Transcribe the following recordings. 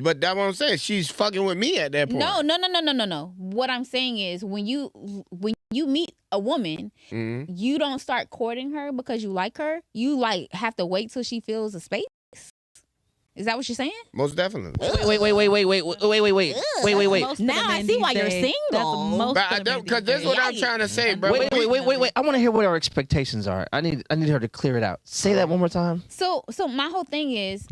But that's what I'm saying. She's fucking with me at that point. No. What I'm saying is when you meet a woman, you don't start courting her because you like her. You like have to wait till she feels a space. Is that what you're saying? Most definitely. Wait. Now I see why you're single. Because that's what I'm trying to say, bro. Wait. I want to hear what our expectations are. I need her to clear it out. Say that one more time. So my whole thing is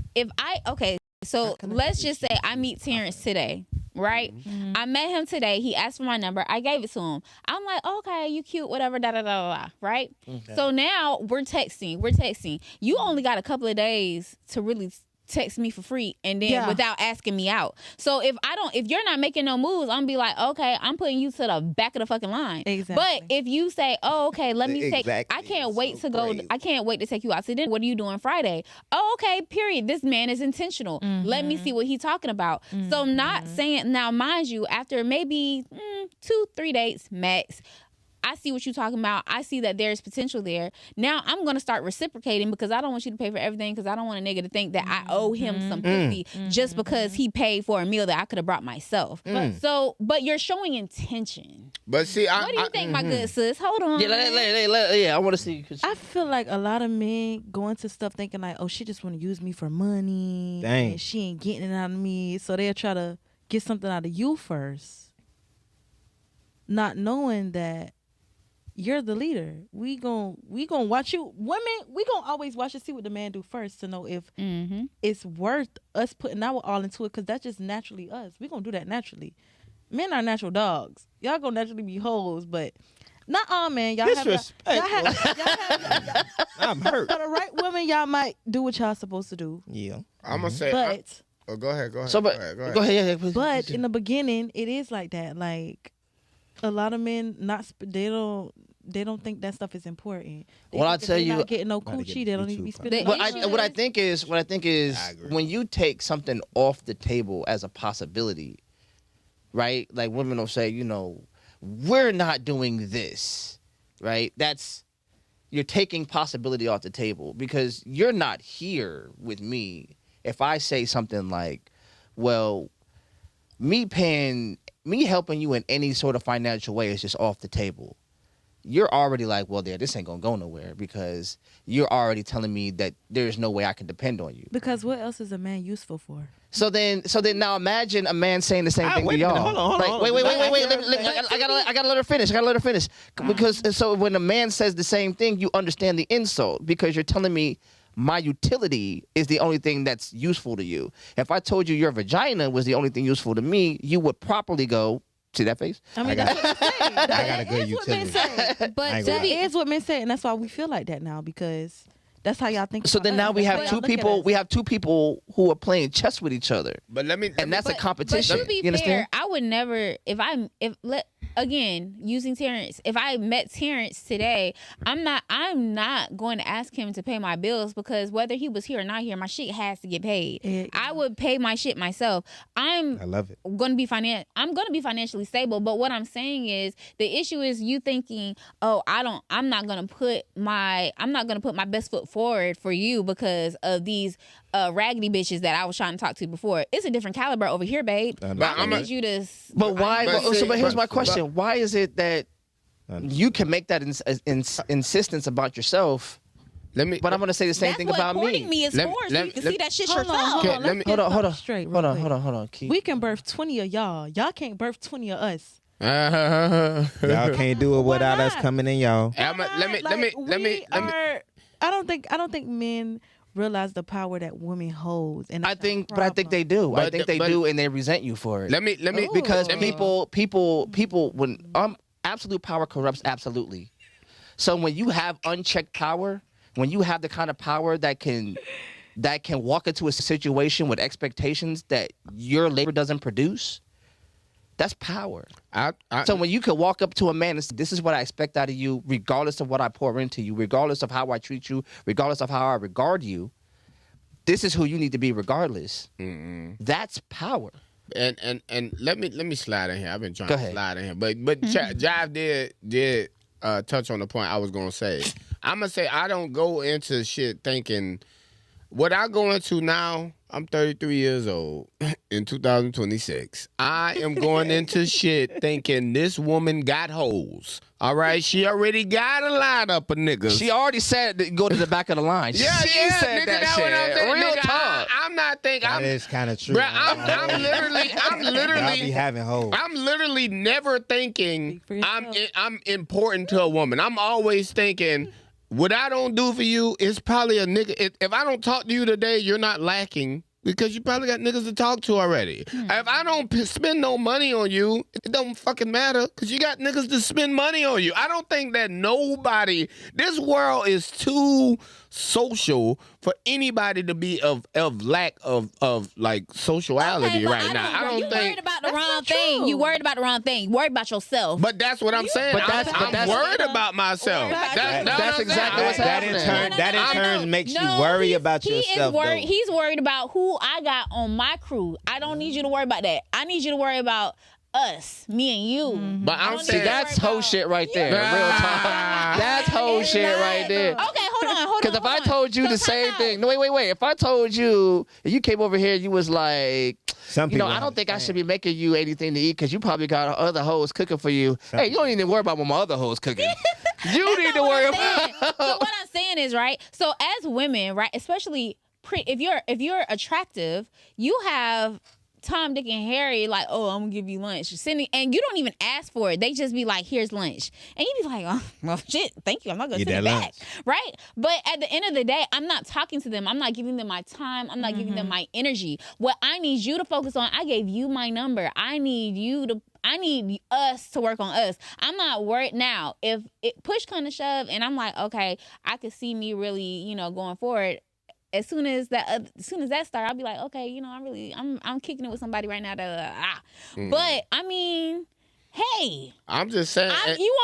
so let's just say I meet Terrence today, right? Mm-hmm. I met him today. He asked for my number. I gave it to him. I'm like, okay, you cute, whatever, right? Okay. So now we're texting. You only got a couple of days to really text me for free and then without asking me out. So if you're not making no moves, I'm gonna be like, okay, I'm putting you to the back of the fucking line. Exactly. But if you say, oh, okay, let me take, I can't wait to go, I can't wait to take you out to dinner. What are you doing Friday? Oh, okay, period. This man is intentional. Mm-hmm. Let me see what he's talking about. Mm-hmm. So not saying, now mind you, after maybe 2-3 dates max, I see what you're talking about. I see that there's potential there. Now I'm going to start reciprocating because I don't want you to pay for everything because I don't want a nigga to think that I owe him some pussy just because he paid for a meal that I could have brought myself. But you're showing intention. But see, what do you think, my good sis? Hold on. Yeah, I want to see. I feel like a lot of men go into stuff thinking like, oh, she just want to use me for money. Dang. And she ain't getting it out of me. So they'll try to get something out of you first. Not knowing that you're the leader. We gon' watch you. Women, we gonna always watch and see what the man do first to know if it's worth us putting our all into it, because that's just naturally us. We gonna do that naturally. Men are natural dogs. Y'all gonna naturally be hoes, but not all men. Y'all I'm hurt. For the right woman, y'all might do what y'all supposed to do. Yeah. I'm gonna say, but go ahead. So, go ahead. Yeah, but in the beginning, it is like that. Like a lot of men, they don't think that stuff is important. Well, I'll tell you, not getting no coochie. They don't need to be spending. What I think is when you take something off the table as a possibility, right? Like women will say, we're not doing this, right? You're taking possibility off the table because you're not here with me. If I say something like, well, me helping you in any sort of financial way is just off the table. You're already like, well, this ain't gonna go nowhere because you're already telling me that there's no way I can depend on you. Because what else is a man useful for? So then now imagine a man saying the same thing to y'all. Hold on. Wait. I gotta let her finish. Because so when a man says the same thing, you understand the insult because you're telling me my utility is the only thing that's useful to you. If I told you your vagina was the only thing useful to me, you would properly go. See that face? I mean, that's what they say. I got a good utility. But that is what men say, and that's why we feel like that now, because that's how y'all think. So then now we have two people. We have two people who are playing chess with each other. But that's a competition. But to be fair, I would never. Again, using Terrence, if I met Terrence today, I'm not going to ask him to pay my bills because whether he was here or not here, my shit has to get paid. I would pay my shit myself. I love it. I'm going to be financially stable, but what I'm saying is the issue is you thinking, oh, I'm not going to put my best foot forward for you because of these raggedy bitches that I was trying to talk to before. It's a different caliber over here, babe. I need you to. But why? But here's my question: why is it that you can make that insistence about yourself? But I'm going to say the same thing about me. Me is for, so you can see that shit yourself. Hold on. We can birth 20 of y'all. Y'all can't birth 20 of us. Y'all can't do it without us coming in, y'all. Let me. I don't think men realize the power that women hold, and I think they do. I think they do, and they resent you for it. Let me because people when absolute power corrupts absolutely. So when you have unchecked power, when you have the kind of power that can walk into a situation with expectations that your labor doesn't produce, that's power. So when you can walk up to a man and say, this is what I expect out of you, regardless of what I pour into you, regardless of how I treat you, regardless of how I regard you, this is who you need to be regardless. That's power. And let me slide in here. I've been trying to slide in here. But Jive did touch on the point I was going to say. I'm going to say I don't go into shit thinking what I go into now, I'm 33 years old in 2026. I am going into shit thinking this woman got hoes. All right, she already got a lineup of niggas. She already said go to the back of the line. Yeah, she said nigga, that shit. What I'm saying. Real nigga, talk. I'm not thinking. That is kind of true. Bro, I'm literally. Y'all be having hoes. I'm literally never thinking Speak for yourself. I'm important to a woman. I'm always thinking, what I don't do for you is probably a nigga. If I don't talk to you today, you're not lacking. Because you probably got niggas to talk to already. If I don't spend no money on you, it don't fucking matter. Because you got niggas to spend money on you. I don't think that nobody, this world is too social for anybody to be of lack of like sociality but right now. I don't you think. worried about the That's wrong not thing. true. You worried about the wrong thing. You worried about yourself. But that's what I'm saying. I'm worried about myself. That's exactly what's happening. That in turn makes you worry about yourself. He's worried about who I got on my crew. I don't need you to worry about that. I need you to worry about us, me and you. But I'm See, saying that's whole shit right there. Real talk. That's whole shit right there. Okay, hold on. Because if I told you the same thing, no, wait. If I told you, if you came over here, you was like, I don't think I should be making you anything to eat because you probably got other hoes cooking for you. Hey, you don't even worry about what my other hoes cooking. You need to worry about. So what I'm saying is, right? So as women, right, especially if you're attractive, you have Tom, Dick, and Harry, like, oh, I'm gonna give you lunch. And you don't even ask for it. They just be like, here's lunch. And you be like, oh, well, shit, thank you. I'm not gonna send it back. Right? But at the end of the day, I'm not talking to them. I'm not giving them my time. I'm not giving them my energy. What I need you to focus on, I gave you my number. I need us to work on us. I'm not worried now. If it push kind of shove and I'm like, okay, I could see me really, going forward. As soon as that start, I'll be like, okay, I'm kicking it with somebody right now. But I mean, hey, I'm just saying. You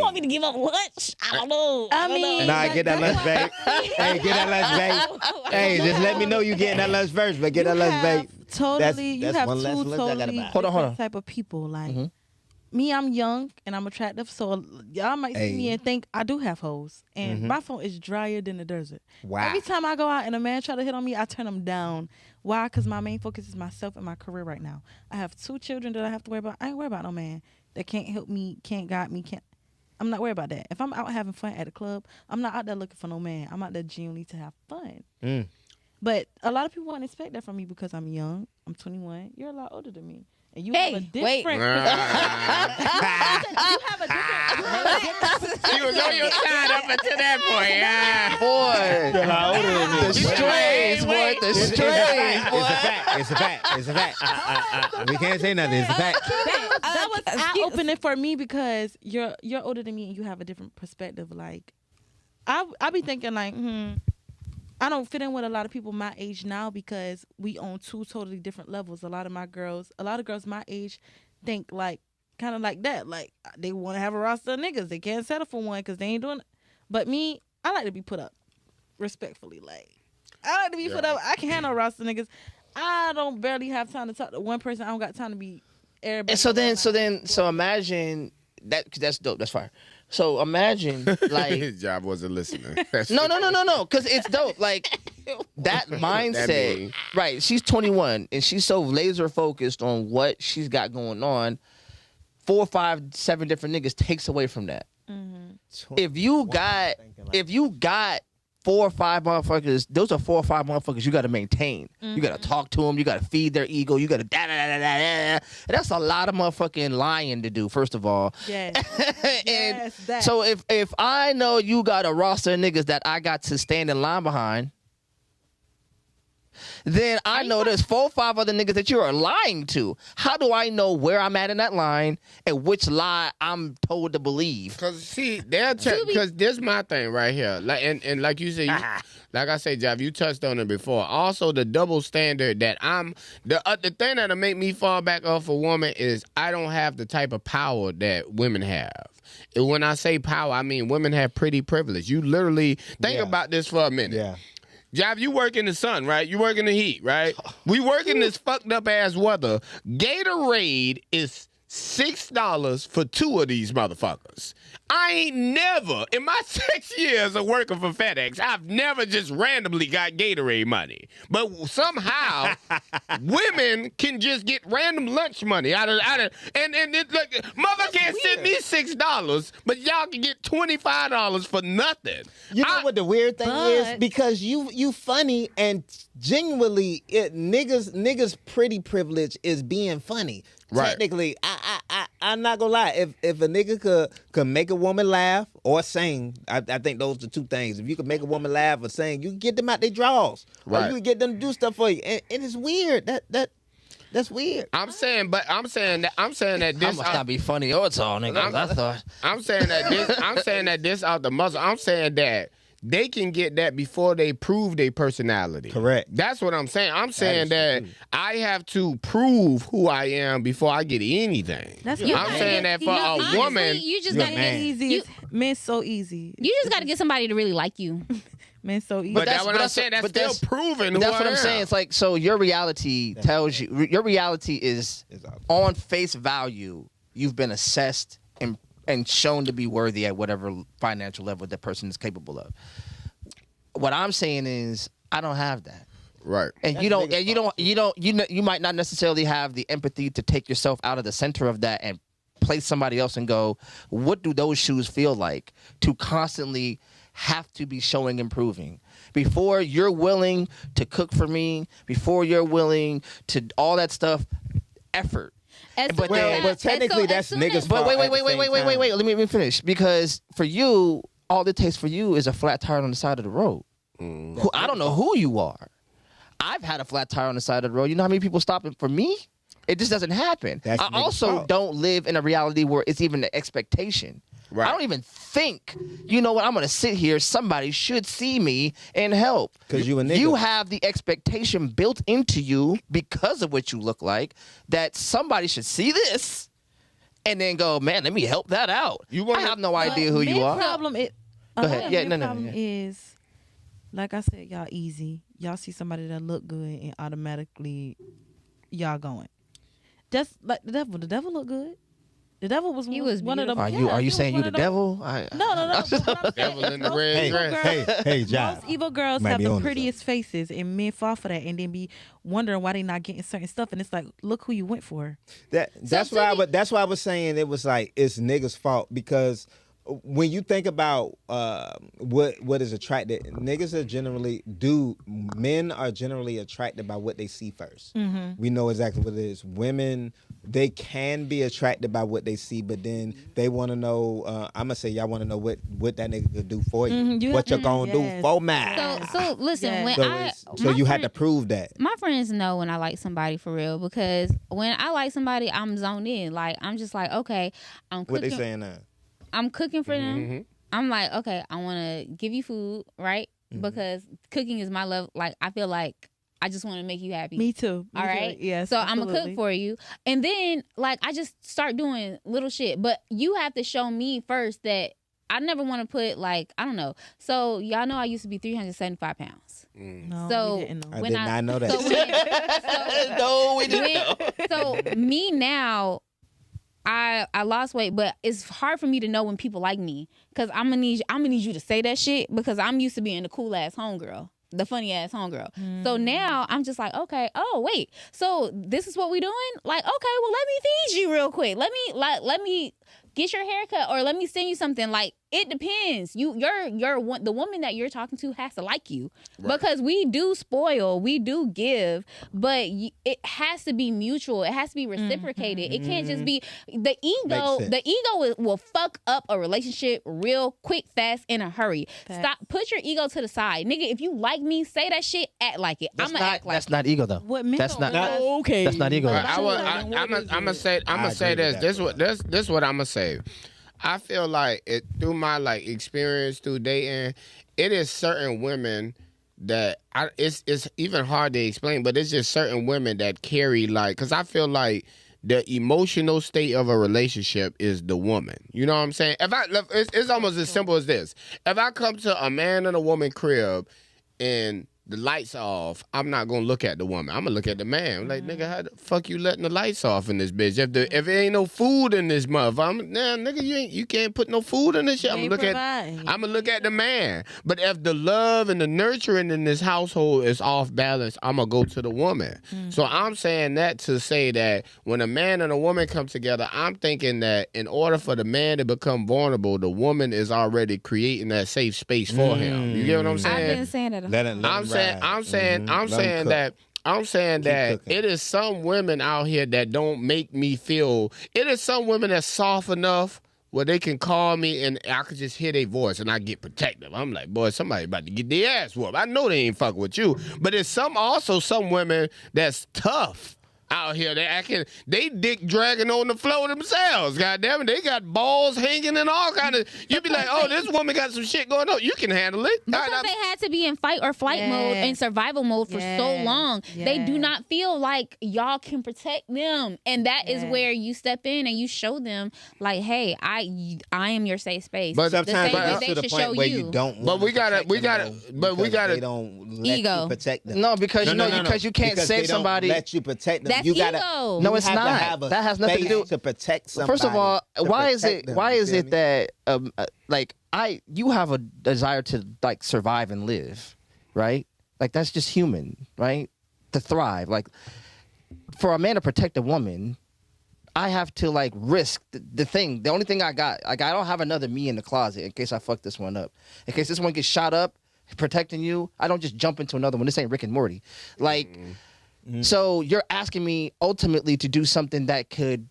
want me to give up lunch? I don't know. Nah, get that lunch, babe. Hey, get that lunch, babe. Hey, just let me know you getting that lunch first, but get that lunch, babe. Totally, That's you have one less two lunch I gotta totally buy. Hold on. different type of people. Like me, I'm young and I'm attractive, so y'all might see me and think I do have hoes. And my phone is drier than the desert. Wow. Every time I go out and a man try to hit on me, I turn him down. Why? Because my main focus is myself and my career right now. I have 2 children that I have to worry about. I ain't worried about no man that can't help me, can't guide me, I'm not worried about that. If I'm out having fun at a club, I'm not out there looking for no man. I'm out there genuinely to have fun. But a lot of people won't expect that from me because I'm young. I'm 21. You're a lot older than me. And you have a different... You have a different... She was on your side up until that point. Boy, You're a lot older than me. the strays, boy. The strays, boy. It's a fact. We can't say nothing. It's a fact. That was eye-opening for me because you're older than me and you have a different perspective. Like, I be thinking like, I don't fit in with a lot of people my age now because we on 2 totally different levels. A lot of girls my age think like kind of like that. Like they want to have a roster of niggas. They can't settle for one because they ain't doing it. But me, I like to be put up respectfully. Like I like to be put up. I can't handle roster of niggas. I don't barely have time to talk to one person. I don't got time to be everybody. And so imagine that. Cause that's dope. That's fire. So imagine like His job wasn't listening. no, because it's dope. Like that mindset, right? She's 21 and she's so laser focused on what she's got going on. 4, 5, 7 different niggas takes away from that. If you got 4 or 5 motherfuckers, those are 4 or 5 motherfuckers you got to maintain. You got to talk to them. You got to feed their ego. You got to and that's a lot of motherfucking lying to do. First of all, Yes. so if I know you got a roster of niggas that I got to stand in line behind, then I know there's 4 or 5 other niggas that you are lying to. How do I know where I'm at in that line and which lie I'm told to believe? Because see, because this is my thing right here. Like and like you said, like I say, Jav, you touched on it before. Also, the double standard that the thing that'll make me fall back off a woman is I don't have the type of power that women have. And when I say power, I mean women have pretty privilege. You literally think about this for a minute. Yeah. Jav, you work in the sun, right? You work in the heat, right? We work in this fucked up ass weather. Gatorade is $6 for 2 of these motherfuckers. I ain't never, in my 6 years of working for FedEx, I've never just randomly got Gatorade money. But somehow, women can just get random lunch money out of and it, look, mother can't send me $6, but y'all can get $25 for nothing. You know what the weird thing is? Because you funny and genuinely, niggas pretty privilege is being funny. Right. Technically, I'm not gonna lie. If a nigga could make a woman laugh or sing, I think those are the two things. If you could make a woman laugh or sing, you can get them out their drawers, or you can get them to do stuff for you. And it's weird. That's weird. I'm saying that this I must not be funny or it's all, nigga. I thought. I'm saying that this out the muscle. I'm saying that they can get that before they prove their personality. Correct. That's what I'm saying. I'm saying that I have to prove who I am before I get anything. That's I'm saying that for a woman, you just gotta get easy. Men so easy. You just gotta get somebody to really like you. Men so easy. but that's what I'm saying. That's still proving who That's I what am. I'm saying. It's like, so your reality tells you, your reality is on face value, you've been assessed and shown to be worthy at whatever financial level that person is capable of. What I'm saying is, I don't have that. Right. And you might not necessarily have the empathy to take yourself out of the center of that and place somebody else and go, what do those shoes feel like to constantly have to be showing improving before you're willing to cook for me, before you're willing to all that stuff, effort. But technically that's niggas' fault. But wait. Let me finish. Because for you, all it takes for you is a flat tire on the side of the road. I don't know who you are. I've had a flat tire on the side of the road. You know how many people stopping for me? It just doesn't happen. That's I also don't live in a reality where it's even an expectation. Right. I don't even think, you know what, I'm going to sit here. Somebody should see me and help. Because you a nigga. You have the expectation built into you because of what you look like that somebody should see this and then go, man, let me help that out. I have no idea who you are. Problem is, Go ahead. Yeah, no. problem is, like I said, y'all easy. Y'all see somebody that look good and automatically y'all going. Just like the devil. The devil look good. The devil was one of them. Are you saying you the devil? No. Devil in the red dress. Hey, John. Most evil girls have the prettiest faces, and men fall for that, and then be wondering why they not getting certain stuff. And it's like, look who you went for. That's why I was saying it was like it's niggas' fault, because when you think about what is attracted, men are generally attracted by what they see first. Mm-hmm. We know exactly what it is. Women, they can be attracted by what they see, but then they want to know, I'm going to say y'all want to know what that nigga could do for you. Mm-hmm. What you're going to do for me. So listen, so you had to prove that. My friends know when I like somebody for real, because when I like somebody, I'm zoned in. Like, I'm just like, okay, I'm cooking. What they saying now? I'm cooking for them. Mm-hmm. I'm like, okay, I want to give you food, right? Mm-hmm. Because cooking is my love. Like, I feel like I just want to make you happy. Me too. All right? Yes. So I'm going to cook for you. And then, like, I just start doing little shit. But you have to show me first that I never want to put, like, I don't know. So y'all know I used to be 375 pounds. No, so we didn't know. I did not know that. No, we didn't know. So me now, I lost weight, but it's hard for me to know when people like me, because I'm gonna need you to say that shit, because I'm used to being the cool ass homegirl, the funny ass homegirl. So now I'm just like, okay, oh wait, so this is what we doing? Like, okay, well let me feed you real quick. Let me get your haircut, or let me send you something. Like, it depends. The woman that you're talking to has to like you, right? Because we do spoil, we do give, but it has to be mutual. It has to be reciprocated. It can't just be the ego. The ego will fuck up a relationship real quick, fast, in a hurry. Stop. Put your ego to the side, nigga. If you like me, say that shit. Act like it. I'm gonna act like that's not ego though. That's not okay. That's not ego. I'm gonna say this. This what I'm gonna say. I feel like through my experience through dating, it is certain women that it's even hard to explain, but it's just certain women that carry, because I feel like the emotional state of a relationship is the woman. You know what I'm saying? It's almost as simple as this. If I come to a man and a woman crib and the lights off, I'm not gonna look at the woman. I'm gonna look at the man. I'm like, nigga, how the fuck you letting the lights off in this bitch? If there ain't no food in this motherfucker, nigga, you can't put no food in this shit. I'm gonna look at the man. But if the love and the nurturing in this household is off balance, I'm gonna go to the woman. So I'm saying that to say that when a man and a woman come together, I'm thinking that in order for the man to become vulnerable, the woman is already creating that safe space for him. You get what I'm saying? I've been saying that. I'm saying that it is some women out here that don't make me feel. It is some women that's soft enough where they can call me and I could just hear their voice and I get protective. I'm like, boy, somebody about to get their ass whooped. I know they ain't fucking with you, but it's some women that's tough out here. They dick dragging on the floor themselves. Goddamn it, they got balls hanging and all kind of. You be like, oh, this woman got some shit going on. You can handle it. Because they had to be in fight or flight mode and survival mode for so long. They do not feel like y'all can protect them, and that is where you step in and you show them, like, hey, I am your safe space. But sometimes the to the point where you don't. But we gotta. They don't let ego. you protect them. No, because because you can't save somebody. Let you protect them. That's You gotta. ego. No, it's not. That has nothing to do to protect somebody. First of all, why is it that you have a desire to like survive and live, right? Like that's just human, right? To thrive. Like for a man to protect a woman, I have to like risk the thing. The only thing I got, like I don't have another me in the closet in case I fuck this one up. In case this one gets shot up, protecting you, I don't just jump into another one. This ain't Rick and Morty. Like so you're asking me ultimately to do something that could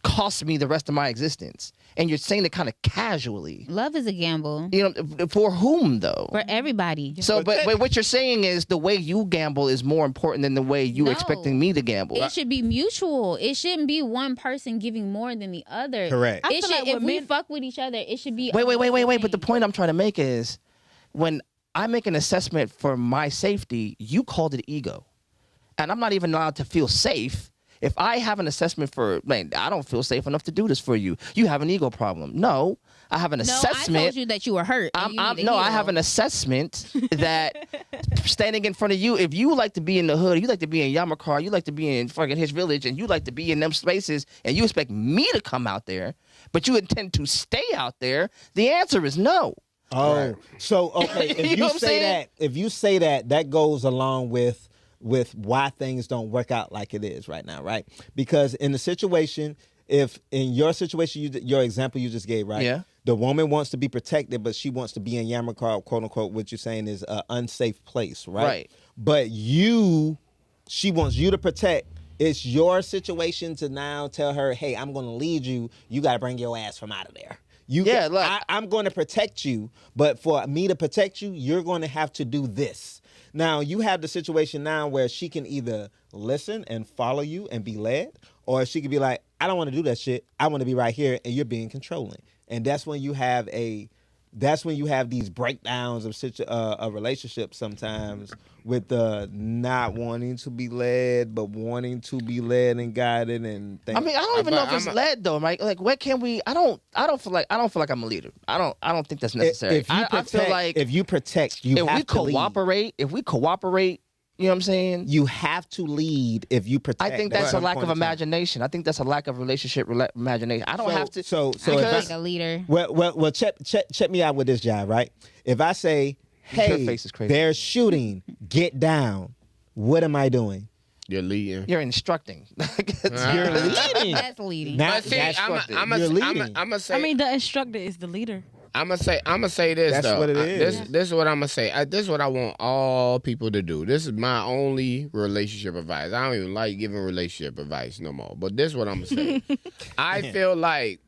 cost me the rest of my existence. And you're saying it kind of casually. Love is a gamble. You know, for whom though? For everybody. So, but what you're saying is the way you gamble is more important than the way you're expecting me to gamble. It should be mutual. It shouldn't be one person giving more than the other. Correct. If we fuck with each other, it should be. Wait. But the point I'm trying to make is when I make an assessment for my safety, you called it ego. And I'm not even allowed to feel safe. If I have an assessment for, man, I don't feel safe enough to do this for you. You have an ego problem. No, I have an assessment. I told you that you were hurt. I have an assessment that standing in front of you, if you like to be in the hood, you like to be in Yamakar, you like to be in fucking his village, and you like to be in them spaces, and you expect me to come out there, but you intend to stay out there, the answer is no. Oh, right. So okay, if you say that, that goes along with why things don't work out like it is right now, right? Because in the situation, if in your situation, your example you just gave, right? Yeah. The woman wants to be protected, but she wants to be in Yamakar, quote unquote, what you're saying is an unsafe place, right? Right. But she wants you to protect. It's your situation to now tell her, hey, I'm going to lead you. You got to bring your ass from out of there. I'm going to protect you, but for me to protect you, you're going to have to do this. Now, you have the situation now where she can either listen and follow you and be led, or she could be like, I don't want to do that shit. I want to be right here, and you're being controlling. And that's when you have these breakdowns of relationships sometimes with the not wanting to be led, but wanting to be led and guided and things. I mean, I don't even know if it's led though, right? Like, what can we? I don't feel like I'm a leader. I don't think that's necessary. I feel like if you protect, you have to lead. If we cooperate, you know what I'm saying? You have to lead if you protect. I think that's a lack of imagination. I think that's a lack of relationship imagination. I don't have to. So like a leader. Well, check me out with this job, right? If I say, hey, face is crazy. They're shooting, get down. What am I doing? You're leading. You're instructing. You're leading. That's leading. I'm gonna say. I mean, the instructor is the leader. I'm gonna say this. That's though. what it is. This is what I'm gonna say. This is what I want all people to do. This is my only relationship advice. I don't even like giving relationship advice no more. But this is what I'm gonna say. I feel like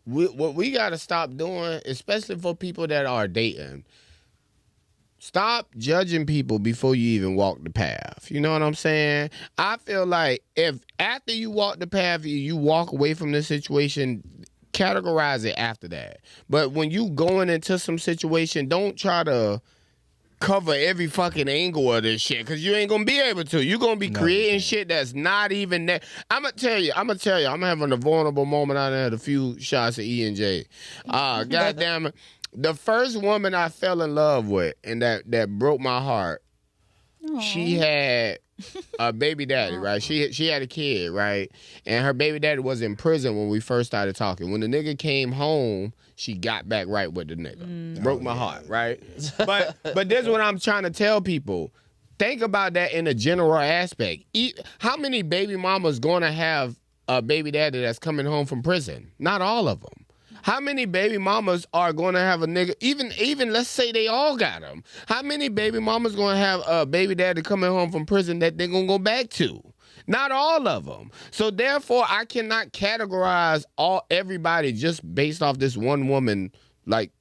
what we gotta stop doing, especially for people that are dating. Stop judging people before you even walk the path. You know what I'm saying? I feel like if after you walk the path, you walk away from the situation, categorize it after that. But when you going into some situation, don't try to cover every fucking angle of this shit, because you ain't gonna be able to. You're gonna be creating shit that's not even that. I'm gonna tell you, I'm having a vulnerable moment. I had a few shots of E and J. God damn it. The first woman I fell in love with and that broke my heart, she had a baby daddy, right? She had a kid, right? And her baby daddy was in prison when we first started talking. When the nigga came home, she got back right with the nigga. Broke my heart, right? But this is what I'm trying to tell people. Think about that in a general aspect. How many baby mamas going to have a baby daddy that's coming home from prison? Not all of them. How many baby mamas are going to have a nigga, even let's say they all got them. How many baby mamas going to have a baby daddy coming home from prison that they're going to go back to? Not all of them. So therefore, I cannot categorize everybody just based off this one woman, like,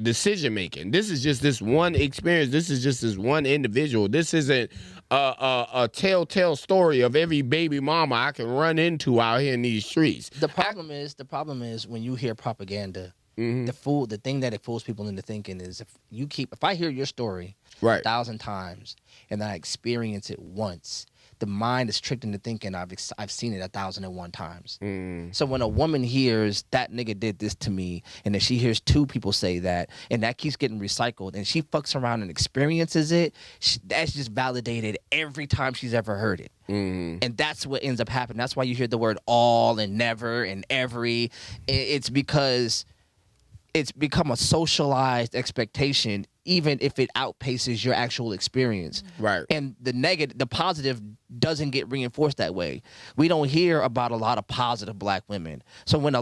decision making. This is just this one experience. This is just this one individual. This isn't a telltale story of every baby mama I can run into out here in these streets. The problem is when you hear propaganda, the thing that it fools people into thinking is if I hear your story 1,000 times and I experience it once, the mind is tricked into thinking I've seen it 1,001 times. So when a woman hears that nigga did this to me, and then she hears 2 people say that, and that keeps getting recycled, and she fucks around and experiences it, that's just validated every time she's ever heard it. And that's what ends up happening. That's why you hear the word all and never and every. It's because it's become a socialized expectation, even if it outpaces your actual experience. Right. And the positive doesn't get reinforced that way. We don't hear about a lot of positive black women. So when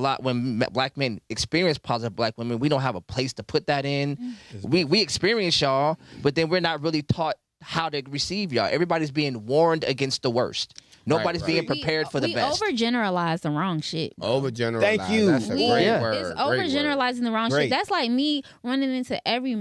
black men experience positive black women, we don't have a place to put that in. We experience y'all, but then we're not really taught how to receive y'all. Everybody's being warned against the worst. Nobody's being prepared for the best. We overgeneralize the wrong shit. Overgeneralize. Thank you. That's a great word. It's overgeneralizing the wrong Great. shit. That's like me running into every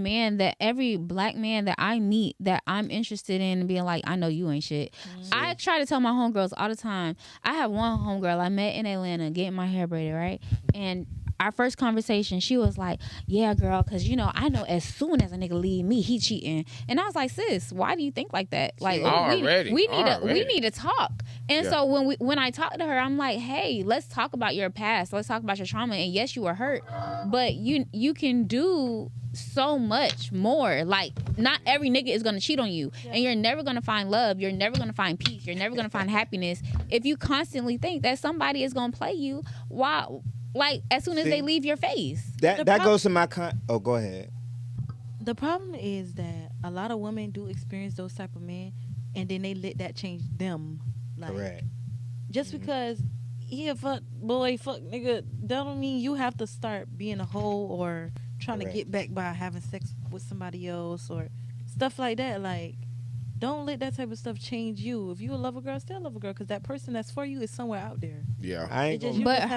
black man that I meet that I'm interested in and being like, I know you ain't shit. I try to tell my homegirls all the time. I have one homegirl I met in Atlanta getting my hair braided, right? And our first conversation, she was like, yeah, girl, because, I know as soon as a nigga leave me, he cheating. And I was like, sis, why do you think like that? Like, we need to talk. And so when I talk to her, I'm like, hey, let's talk about your past. Let's talk about your trauma. And yes, you were hurt, but you can do so much more. Like, not every nigga is gonna cheat on you, and you're never gonna find love. You're never gonna find peace. You're never gonna find happiness if you constantly think that somebody is gonna play you. While, like, as soon as they leave your face. That goes to my Oh, go ahead. The problem is that a lot of women do experience those type of men, and then they let that change them. Like, Correct. Just because he a fuck boy, fuck nigga, that don't mean you have to start being a hoe or trying to get back by having sex with somebody else or stuff like that. Like, don't let that type of stuff change you. If you a lover girl, still love a girl, because that person that's for you is somewhere out there. Yeah. I ain't gonna, But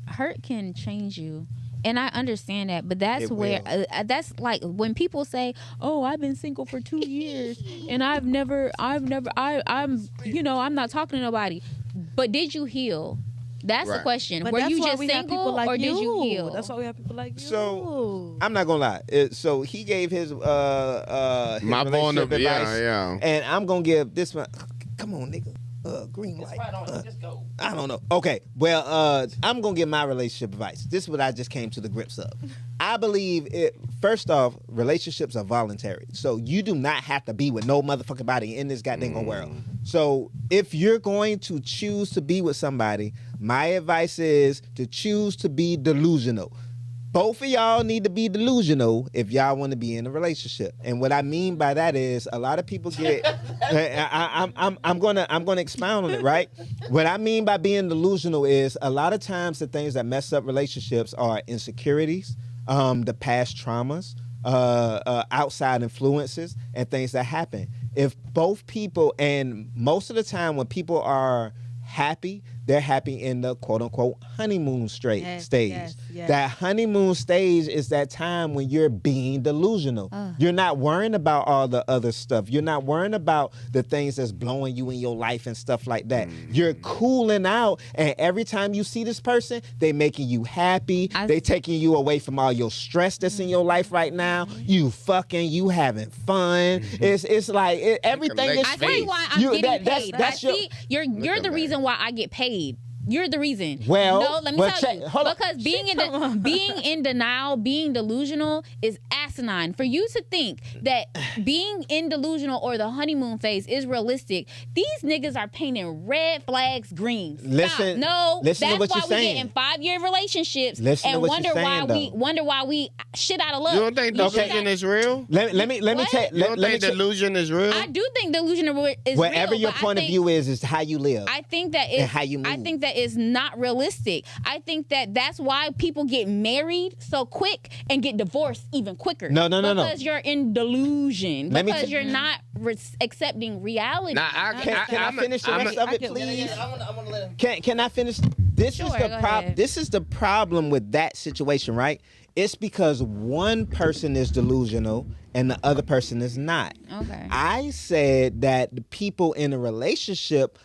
hurt can change you. And I understand that, but that's where that's like when people say, "Oh, I've been single for 2 years and I'm not talking to nobody." But did you heal? That's the question. But Were you just we have single, people like or did you heal? That's why we have people like you. So I'm not gonna lie. So he gave his My relationship vulnerable, advice, yeah. and I'm gonna give this one. Come on, nigga. Green light. Just go. I don't know. Okay. Well, I'm gonna give my relationship advice. This is what I just came to the grips of. I believe it. First off, relationships are voluntary, so you do not have to be with no motherfucking body in this goddamn world. So if you're going to choose to be with somebody, my advice is to choose to be delusional. Both of y'all need to be delusional if y'all want to be in a relationship. And what I mean by that is a lot of people get. I'm gonna expound on it, right? What I mean by being delusional is a lot of times the things that mess up relationships are insecurities, the past traumas, outside influences, and things that happen. If both people, and most of the time when people are happy, they're happy in the quote-unquote honeymoon stage. Yes. That honeymoon stage is that time when you're being delusional. You're not worrying about all the other stuff. You're not worrying about the things that's blowing you in your life and stuff like that. You're cooling out, and every time you see this person, they making you happy. They taking you away from all your stress that's in your life right now. You fucking, you having fun. It's like everything is I see why I'm getting paid. You're the reason why I get paid. You're the reason. Well, no, let me well, tell you. hold on. Because being in denial, being delusional is asinine. For you to think that being in delusional or the honeymoon phase is realistic, these niggas are painting red flags green. Stop. Listen to that's what why you're we saying. get in 5-year relationships Listen to and what wonder you're why saying, we shit out of love. You don't think delusion is real? Let me What? tell You don't think delusion is real? I do think delusion is whatever real, your but point of view is how you live. I think that and how you move. I think that is not realistic. I think that that's why people get married so quick and get divorced even quicker. No. Because you're in delusion. Let me Because t- you're not accepting reality. Nah, Can I finish the rest of it, please? Can I finish? This Sure, is the go problem. ahead. This is the problem with that situation, right? It's because one person is delusional and the other person is not. Okay. I said that the people in a relationship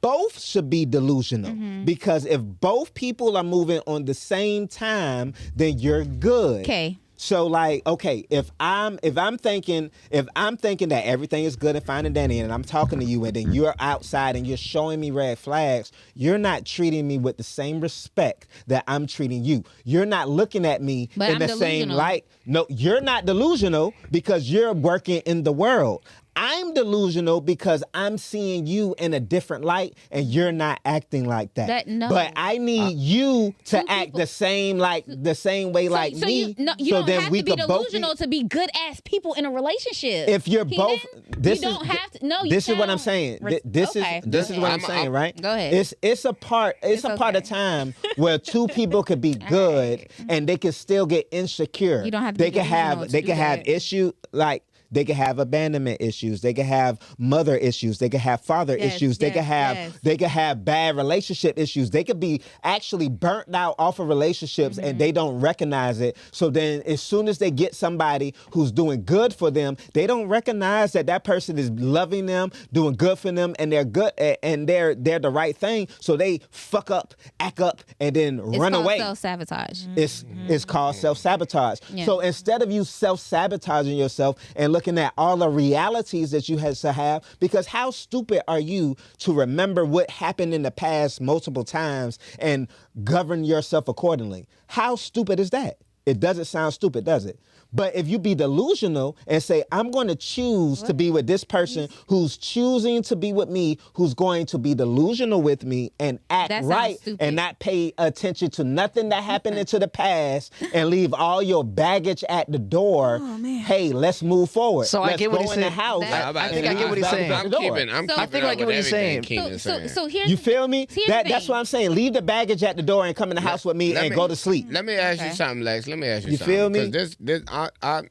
both should be delusional because if both people are moving on the same time, then you're good. Okay. So like, okay, if I'm thinking that everything is good and fine and dandy, and I'm talking to you, and then you're outside and you're showing me red flags, you're not treating me with the same respect that I'm treating you. You're not looking at me But in I'm the same delusional. light. No, you're not delusional because you're working in the world. I'm delusional because I'm seeing you in a different light and you're not acting like that. No. But I need you to Two act people- the same way like so me. you don't then have we to be could both delusional to be good ass people in a relationship. If you're Keenan, both, this you is don't have to. No, you this is what I'm sound saying. res- This okay. is what I'm saying, right? Go ahead. It's a part okay. of time where two people could be good and they can still get insecure. You don't have to They be can have delusional to they do can have that. issue like. They can have abandonment issues. They can have mother issues. They can have father Yes, issues. They can yes. have bad relationship issues. They could be actually burnt out off of relationships and they don't recognize it. So then as soon as they get somebody who's doing good for them, they don't recognize that person is loving them, doing good for them, and they're good and they're the right thing. So they fuck up, act up, and then run away. Self-sabotage. It's called self-sabotage. Yeah. So instead of you self-sabotaging yourself and looking at all the realities that you have to have, because how stupid are you to remember what happened in the past multiple times and govern yourself accordingly? How stupid is that? It doesn't sound stupid, does it? But if you be delusional and say, I'm going to choose to be with this person who's choosing to be with me, who's going to be delusional with me and act That sounds right stupid. and not pay attention to nothing that happened into the past and leave all your baggage at the door. Hey, let's move forward. So let's I get what go he's in the saying. house. I think I get what he's saying. I'm keeping So- I I think I get what he's saying. So here's You feel me? Here's the That's thing. what I'm saying. Leave the baggage at the door and come in the house with me and go to sleep. Let me ask Okay. you something, Lex. Let me ask you You something. feel me? 'Cause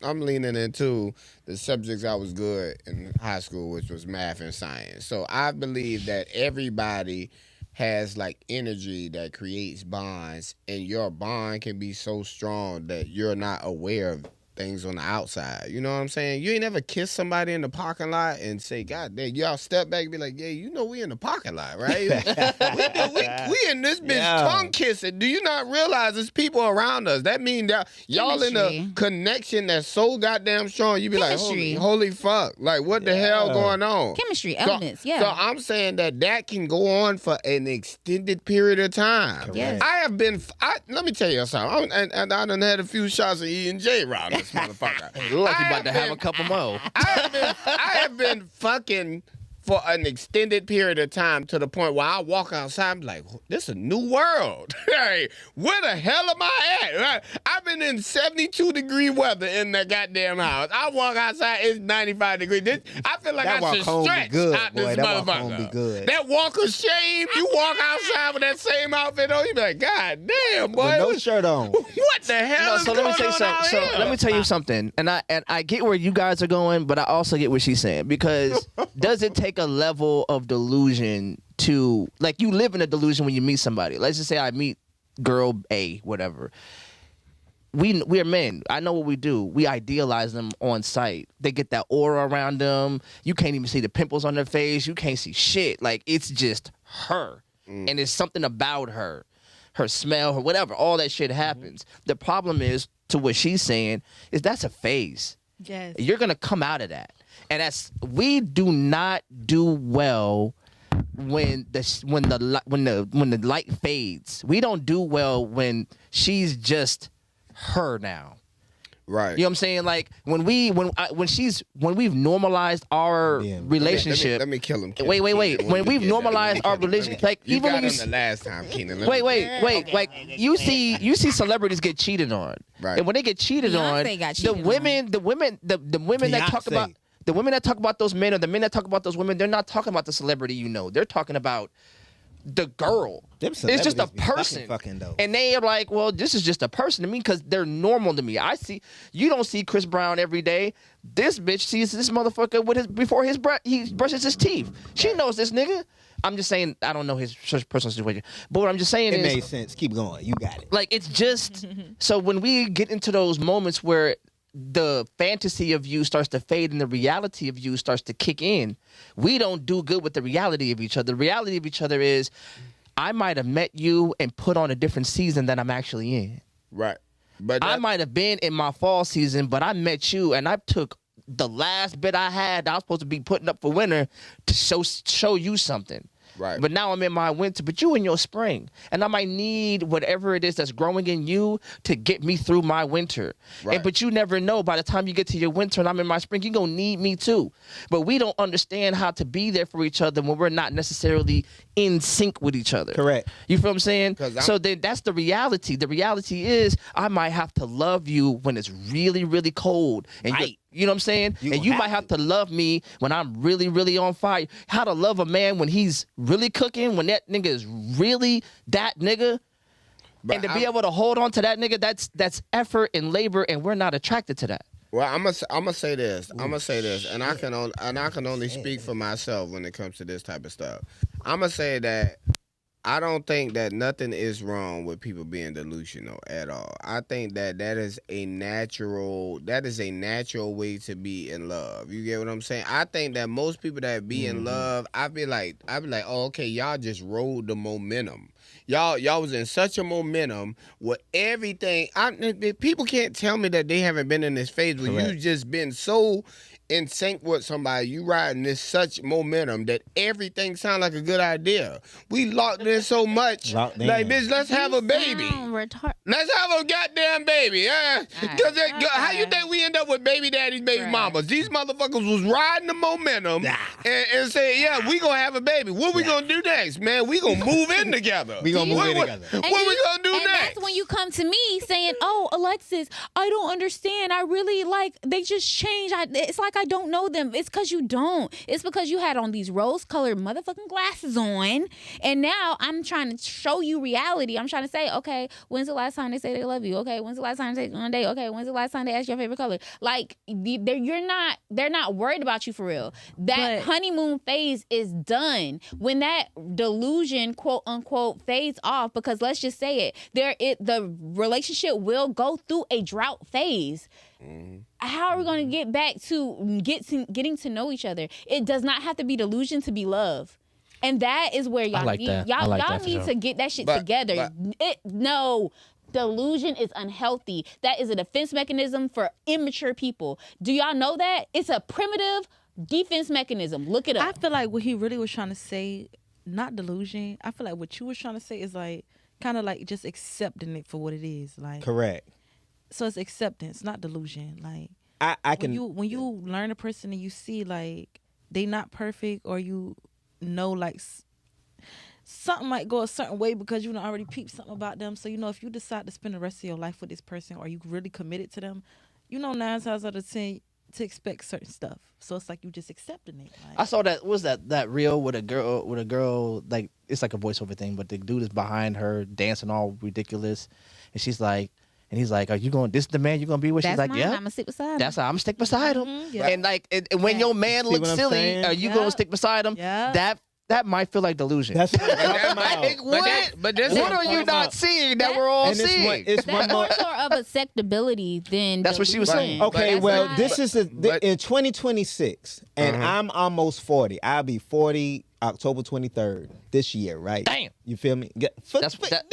I'm leaning into the subjects I was good in high school, which was math and science. So I believe that everybody has like energy that creates bonds, and your bond can be so strong that you're not aware of things on the outside. You know what I'm saying? You ain't ever kiss somebody in the parking lot and say, God damn, y'all step back and be like, yeah, you know we in the parking lot, right? we in this bitch Yeah. tongue kissing. Do you not realize there's people around us? That means that y'all in a Chemistry. connection that's so goddamn strong. You be like, Chemistry. holy fuck. Like, what the hell going on? chemistry elements. Yeah. So I'm saying that can go on for an extended period of time. Yes. I have been. Let me tell you something. I done had a few shots of E&J around this motherfucker. Look like you I about to have a been- couple more. I have been fucking for an extended period of time to the point where I walk outside and be like, this is a new world. Hey, where the hell am I at? Right? I've been in 72-degree weather in the goddamn house. I walk outside, it's 95 degrees. I feel like That I walk should home be stretch good, out boy. this That walk motherfucker. home be good. That walk of shame, you walk outside with that same outfit on, you be like, God damn, boy. With no shirt on. What the hell No, is so let me going tell you on something. out So here? let me tell you something. And I get where you guys are going, but I also get what she's saying. Because does it take a level of delusion to, like, you live in a delusion when you meet somebody. Let's just say I meet girl A, whatever. We are men. I know what we do. We idealize them on sight. They get that aura around them. You can't even see the pimples on their face. You can't see shit. Like, it's just her. And it's something about her. Her smell, her whatever. All that shit happens. The problem is, to what she's saying, is that's a phase. Yes. You're going to come out of that. And we do not do well when the light fades. We don't do well when she's just her now. Right. You know what I'm saying? Like when we've normalized our relationship. Let me kill him. Wait. When we've normalized our relationship, like you even got when him the last time, Keenan. Wait. Like you see celebrities get cheated on, right? And when they get cheated on, the women that talk about. The women that talk about those men or the men that talk about those women, they're not talking about the celebrity, you know. They're talking about the girl. It's just a person. And they are like, well, this is just a person to me because they're normal to me. You don't see Chris Brown every day. This bitch sees this motherfucker before he brushes his teeth. She knows this nigga. I'm just saying, I don't know his personal situation. But what I'm just saying is... It made sense. Keep going. You got it. Like, it's just... So when we get into those moments where the fantasy of you starts to fade and the reality of you starts to kick in, we don't do good with the reality of each other. The reality of each other is I might have met you and put on a different season than I'm actually in. Right. But I might have been in my fall season, but I met you and I took the last bit I had that I was supposed to be putting up for winter to show you something. Right. But now I'm in my winter, but you in your spring. And I might need whatever it is that's growing in you to get me through my winter. Right. But you never know. By the time you get to your winter and I'm in my spring, you're going to need me too. But we don't understand how to be there for each other when we're not necessarily in sync with each other. Correct. You feel what I'm saying? So then that's the reality. The reality is I might have to love you when it's really, really cold. And you know what I'm saying? And you might have to love me when I'm really, really on fire. How to love a man when he's really cooking, when that nigga is really that nigga. But and to be able to hold on to that nigga, that's effort and labor, and we're not attracted to that. Well, I'm gonna say this. And I can only speak for myself when it comes to this type of stuff. I'm gonna say that I don't think that nothing is wrong with people being delusional at all. I think that is a natural way to be in love. You get what I'm saying? I think that most people that be in love, I'd be like, oh, okay, y'all just rode the momentum. Y'all was in such a momentum with everything. People can't tell me that they haven't been in this phase where you just been so in sync with somebody, you riding this such momentum that everything sounds like a good idea. We locked in so much. Like, bitch, let's have a baby. Let's have a goddamn baby. Because how you think we end up with baby daddies, baby mamas? These motherfuckers was riding the momentum and saying, yeah, we gonna have a baby. What we gonna do next, man? We gonna move in together. We gonna move in together. What we gonna do next? That's when you come to me saying, oh, Alexis, I don't understand. I really they just changed. It's like I don't know them. It's because you don't. It's because you had on these rose-colored motherfucking glasses on, and now I'm trying to show you reality. I'm trying to say, okay, when's the last time they say they love you? Okay, when's the last time they take you on a date? Okay, when's the last time they ask your favorite color? Like, they're not worried about you for real. That honeymoon phase is done. When that delusion, quote unquote, fades off, because let's just say the relationship will go through a drought phase. How are we going to get back to getting to know each other? It does not have to be delusion to be love. And that is where y'all need to get that shit together. No, delusion is unhealthy. That is a defense mechanism for immature people. Do y'all know that? It's a primitive defense mechanism. Look it up. I feel like what he really was trying to say, not delusion. I feel like what you was trying to say is like kind of like just accepting it for what it is. Like correct. So it's acceptance, not delusion. Like I can when you learn a person and you see like they not perfect, or you know like something might go a certain way because you already peeped something about them. So if you decide to spend the rest of your life with this person, or you really committed to them, 9 times out of 10 to expect certain stuff. So it's like you just accepting it. Like, I saw that reel with a girl like it's like a voiceover thing, but the dude is behind her dancing all ridiculous, and she's like. And he's like, "Are you going? This is the man you're gonna be with?" She's like, "Yeah, I'm gonna stick beside him. That's how I'm gonna stick beside him." Mm-hmm, yeah. And like, when your man looks silly, are you gonna stick beside him? Yeah. That might feel like delusion. That's what I'm talking about. What are you not seeing that we're all seeing? That's more of acceptability than that's what she was saying. Okay, well, this is in 2026, and I'm almost 40. I'll be 40 October 23rd this year, right? Damn. You feel me? That's what it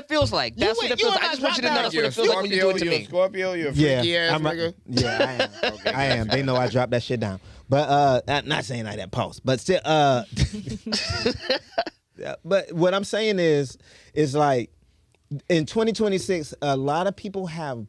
feels like. That's what it feels like. I just want you to know that's what it feels like when you do it to me. Scorpio, you a freaky ass nigga. Yeah, I am. Okay. I am. They know I dropped that shit down. But not saying like that post, but still yeah, but what I'm saying is like in 2026, a lot of people have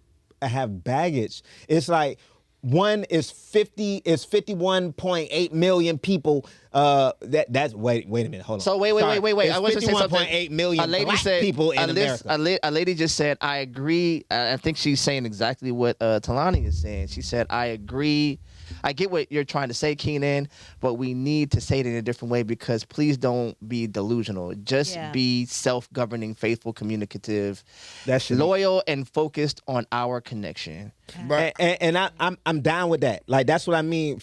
baggage. It's like one is 51.8 million people. That's wait a minute, hold on. So wait. I want to say something. 51.8 million a lady black said, people in America. A lady just said, I agree. I think she's saying exactly what Talani is saying. She said, I agree. I get what you're trying to say, Keenan, but we need to say it in a different way because please don't be delusional. Just be self-governing, faithful, communicative, loyal, and focused on our connection. And I'm down with that. Like, that's what I mean.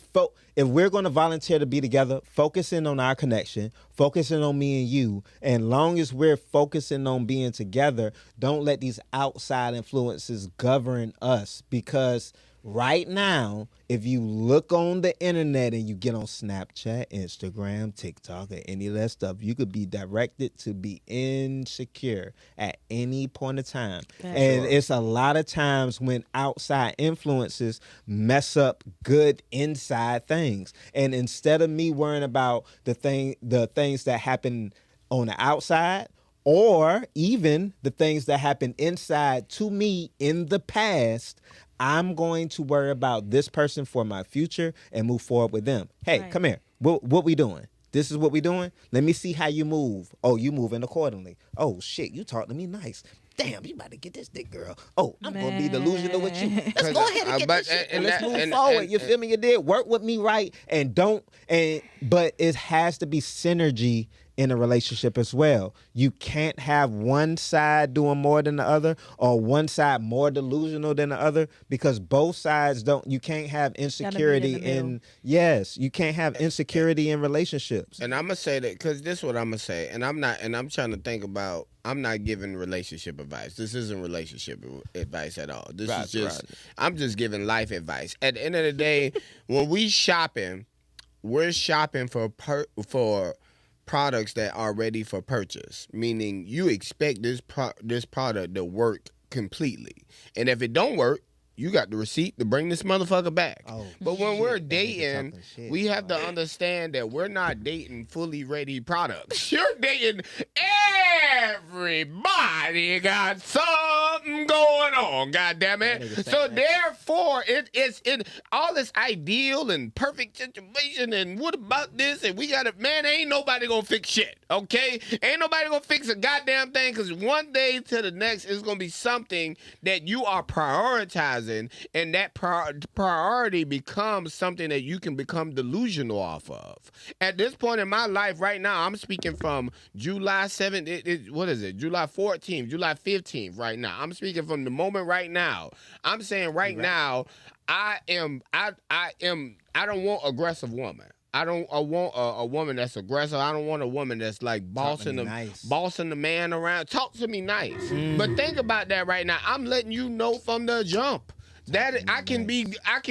If we're going to volunteer to be together, focusing on our connection, focusing on me and you, and long as we're focusing on being together, don't let these outside influences govern us because right now, if you look on the internet and you get on Snapchat, Instagram, TikTok, or any of that stuff, you could be directed to be insecure at any point of time. And it's a lot of times when outside influences mess up good inside things. And instead of me worrying about the things that happen on the outside, or even the things that happen inside to me in the past, I'm going to worry about this person for my future and move forward with them. Hey, come here. What we doing? This is what we doing? Let me see how you move. Oh, you moving accordingly. Oh, shit, you talk to me nice. Damn, you about to get this dick, girl. Oh, I'm going to be delusional with you. Let's go ahead and get this shit. And let's move forward. You feel me? You did. Work with me right. But it has to be synergy in a relationship as well. You can't have one side doing more than the other or one side more delusional than the other because both sides you can't have insecurity you can't have insecurity in relationships. And I'm going to say that because this is what I'm going to say. And I'm trying to think about, I'm not giving relationship advice. This isn't relationship advice at all. This is just, I'm just giving life advice. At the end of the day, when we shopping, we're shopping for products that are ready for purchase, meaning you expect this product to work completely. And if it don't work, you got the receipt to bring this motherfucker back. But when we're dating, we have to understand that we're not dating fully ready products. You're dating everybody got something going on, goddammit. So therefore, it's in all this ideal and perfect situation and what about this? And we got to, man, ain't nobody gonna fix shit, okay? Ain't nobody gonna fix a goddamn thing because one day to the next, it's gonna be something that you are prioritizing. And that priority becomes something that you can become delusional off of. At this point in my life right now, I'm speaking from July 7th, what is it? July 14th, July 15th right now. I'm speaking from the moment right now. I'm saying right now, I don't want aggressive woman. I want a woman that's aggressive. I don't want a woman that's like bossing the man around. Talk to me nice. But think about that right now. I'm letting you know from the jump that I can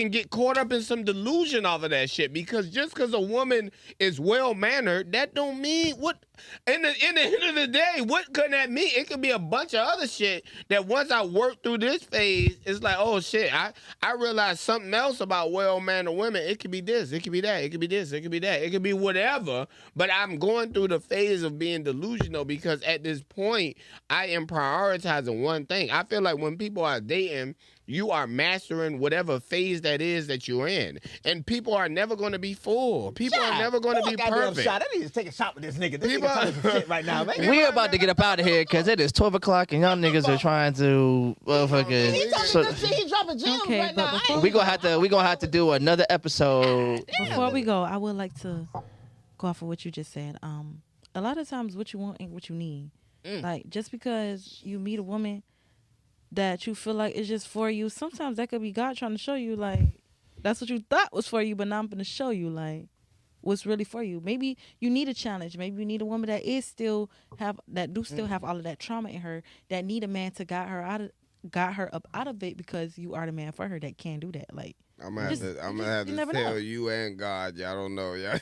get caught up in some delusion off of that shit because just because a woman is well mannered, that don't mean what. In the end of the day, what could that mean? It could be a bunch of other shit that once I work through this phase, it's like, oh shit, I realized something else about well-mannered women. It could be this, it could be that, it could be this, it could be that, it could be whatever. But I'm going through the phase of being delusional because at this point, I am prioritizing one thing. I feel like when people are dating, you are mastering whatever phase that is that you're in. And people are never going to be full. People are never going to be perfect. I need to take a shot with this nigga. This nigga talking some shit right now, man. We're about to get up out of here because it is 12 o'clock and y'all niggas are trying to motherfucking. He dropping gems right now. We gonna have to do another episode. Before we go, I would like to go off of what you just said. A lot of times what you want ain't what you need. Like just because you meet a woman that you feel like is just for you, sometimes that could be God trying to show you like that's what you thought was for you, but now I'm gonna show you like what's really for you. Maybe you need a challenge. Maybe you need a woman that still have all of that trauma in her, that need a man to guide her up out of it because you are the man for her that can do that. Like I'm gonna have you to never tell know. you and God, y'all don't know. Y'all. All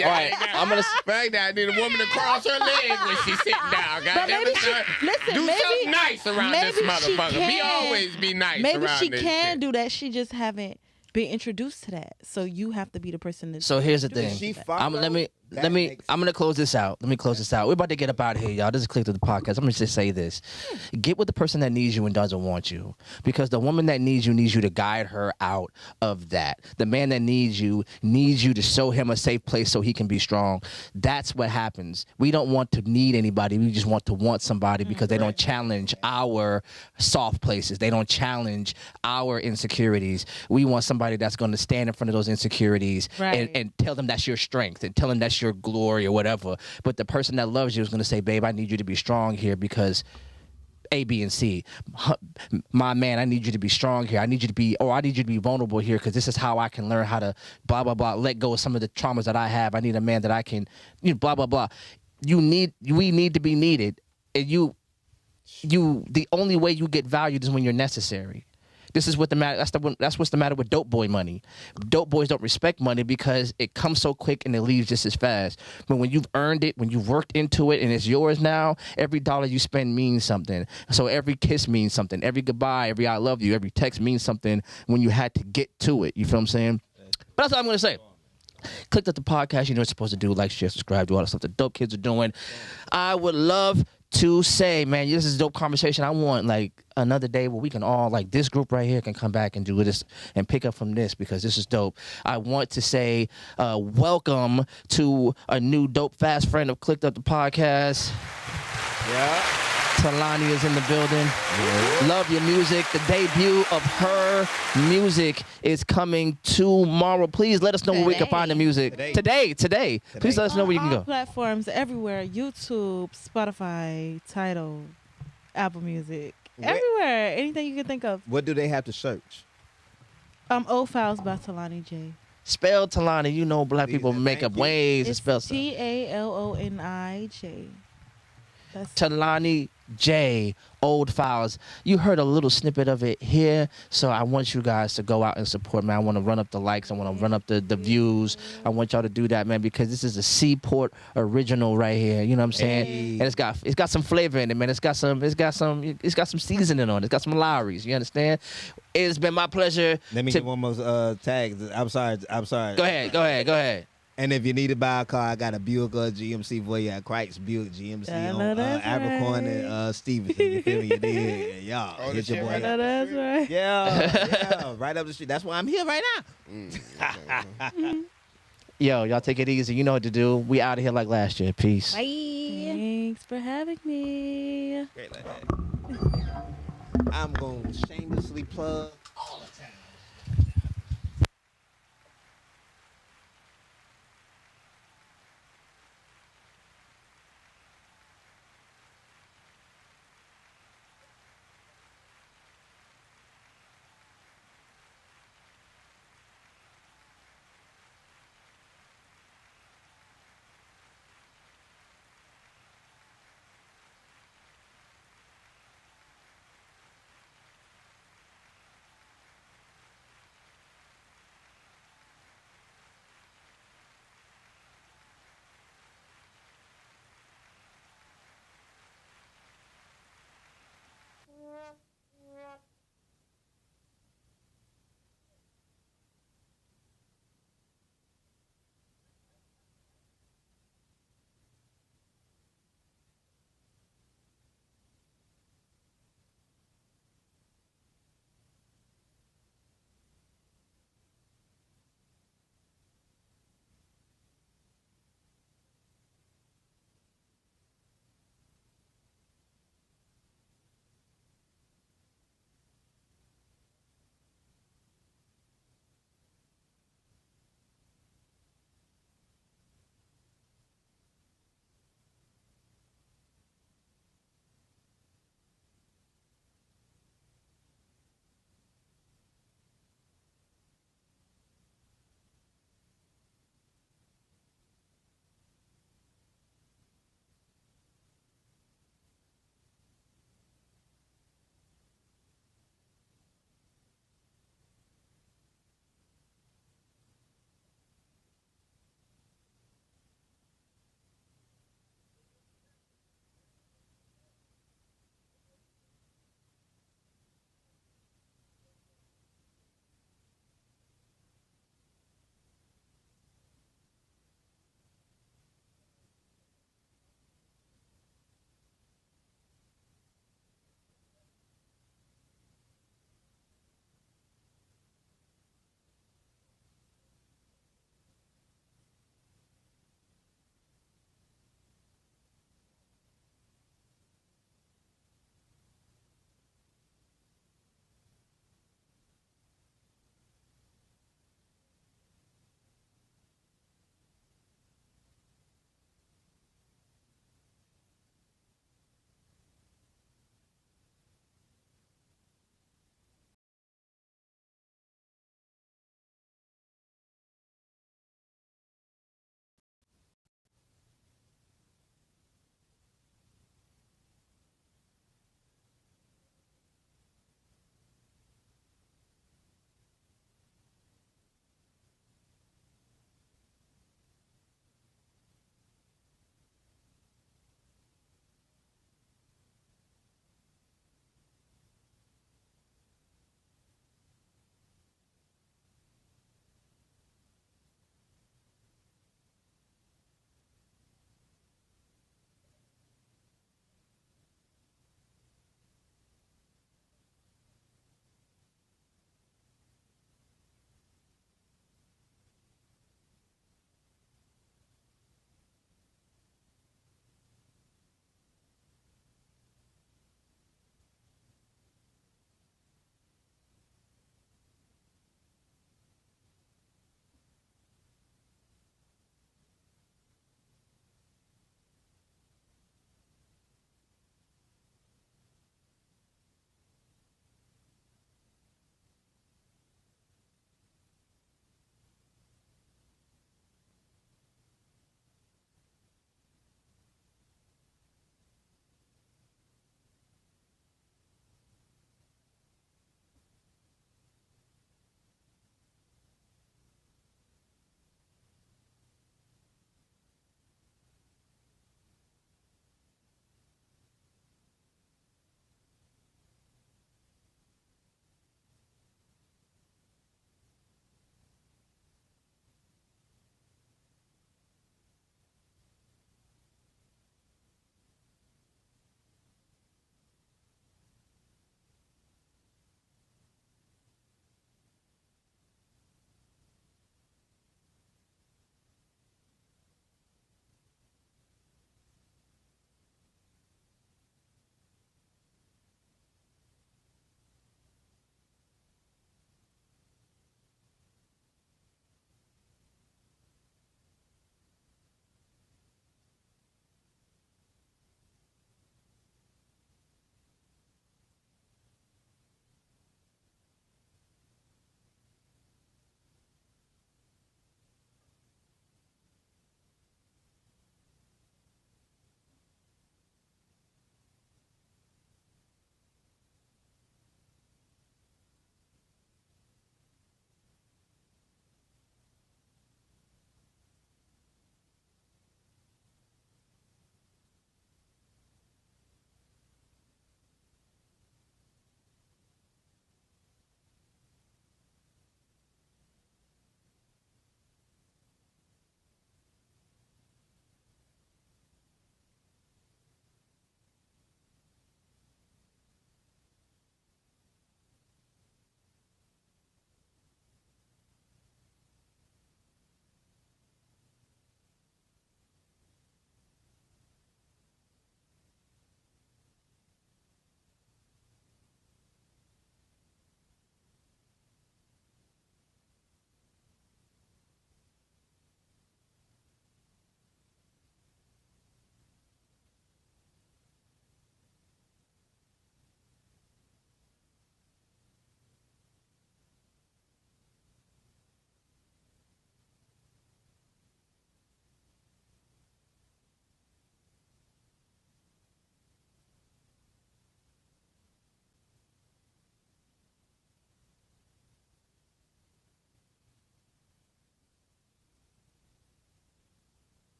right, I'm gonna. Right now, I need a woman to cross her legs when she's sitting down. God But damn maybe it, she, son. listen, Do maybe, something nice around this maybe she motherfucker. can. Be always be nice Maybe around she this can shit. do that. She just haven't been introduced to that. So you have to be the person to. So here's the Does thing. she I'm follow? let me. That makes I'm gonna close this out. Let me close this out. We're about to get up out of here, y'all. This is Clicked the podcast. I'm gonna just say this: get with the person that needs you and doesn't want you, because the woman that needs you to guide her out of that. The man that needs you to show him a safe place so he can be strong. That's what happens. We don't want to need anybody. We just want to want somebody because they don't challenge our soft places. They don't challenge our insecurities. We want somebody that's going to stand in front of those insecurities Right. and tell them that's your strength and tell them that's your glory or whatever. But the person that loves you is going to say, babe, I need you to be strong here because A, B, and C. My man, I need you to be strong here. I need you to be vulnerable here because this is how I can learn how to blah, blah, blah, let go of some of the traumas that I have. I need a man that I can, blah, blah, blah. We need to be needed. And the only way you get valued is when you're necessary. This is what the matter. That's what's the matter with dope boy money. Dope boys don't respect money because it comes so quick and it leaves just as fast. But when you've earned it, when you've worked into it, and it's yours now, every dollar you spend means something. So every kiss means something. Every goodbye, every I love you, every text means something when you had to get to it. You feel what I'm saying? But that's what I'm gonna say. Clicked at the podcast. You know what you're supposed to do. Like, share, subscribe, do all the stuff the dope kids are doing. I would love to say, man, this is a dope conversation. I want like another day where we can all, like this group right here, can come back and do this and pick up from this because this is dope. I want to say welcome to a new dope fast friend of Clicked Up the podcast. Yeah. Talani is in the building. Love your music. The debut of her music is coming tomorrow. Please let us know where we can find the music. Today. Please let us know where you can all go. Platforms everywhere: YouTube, Spotify, Tidal, Apple Music, everywhere. Anything you can think of. What do they have to search? Old Files by Talani J. Spell Talani. You know black people make up ways to It's spell stuff. TALONIJ. That's Talani J, Old Files. You heard a little snippet of it here, so I want you guys to go out and support, man. I want to run up the likes. I want to run up the views. I want y'all to do that, man, because this is a Seaport original right here. You know what I'm saying? Hey. And it's got some flavor in it, man. It's got some seasoning on it. It's got some Lowry's. You understand? It's been my pleasure. Let me to- get one more tag. I'm sorry. Go ahead. And if you need to buy a car, I got a Buick or GMC for you at Christ Buick GMC on that's Abercorn right. and Stevenson. You feel me? You did. Y'all, Oh, hit the your shit boy right up. that's right. Yeah, right up the street. That's why I'm here right now. Yo, y'all take it easy. You know what to do. We out of here like last year. Peace. Bye. Thanks for having me. Great like that. I'm going to shamelessly plug